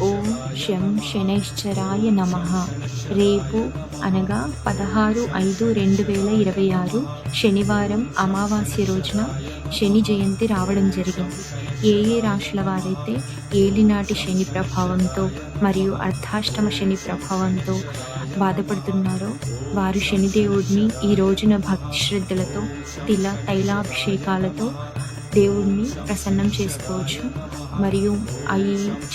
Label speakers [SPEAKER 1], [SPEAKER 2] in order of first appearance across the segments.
[SPEAKER 1] ఓం శం శనైశ్చరాయ నమః. రేపు అనగా 16/5/2026 శనివారం అమావాస్య రోజున శని జయంతి రావడం జరిగింది. ఏ రాశుల వారైతే ఏలినాటి శని ప్రభావంతో మరియు అర్ధాష్టమ శని ప్రభావంతో బాధపడుతున్నారో వారు శనిదేవుడిని ఈ రోజున భక్తి శ్రద్ధలతో తైలాభిషేకాలతో దేవుడిని ప్రసన్నం చేసుకోవచ్చు. మరియు ఈ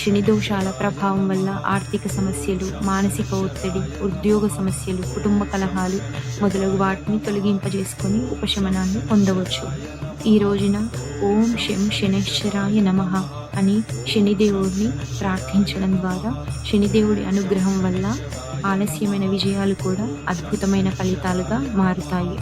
[SPEAKER 1] శని దోషాల ప్రభావం వల్ల ఆర్థిక సమస్యలు, మానసిక ఒత్తిడి, ఉద్యోగ సమస్యలు, కుటుంబ కలహాలు మొదలగు వాటిని తొలగింపజేసుకొని ఉపశమనాన్ని పొందవచ్చు. ఈ రోజున ఓం శం శనైశ్చరాయ నమః అని శనిదేవుడిని ప్రార్థించడం ద్వారా శనిదేవుడి అనుగ్రహం వల్ల ఆలస్యమైన విజయాలు కూడా అద్భుతమైన ఫలితాలుగా మారుతాయి.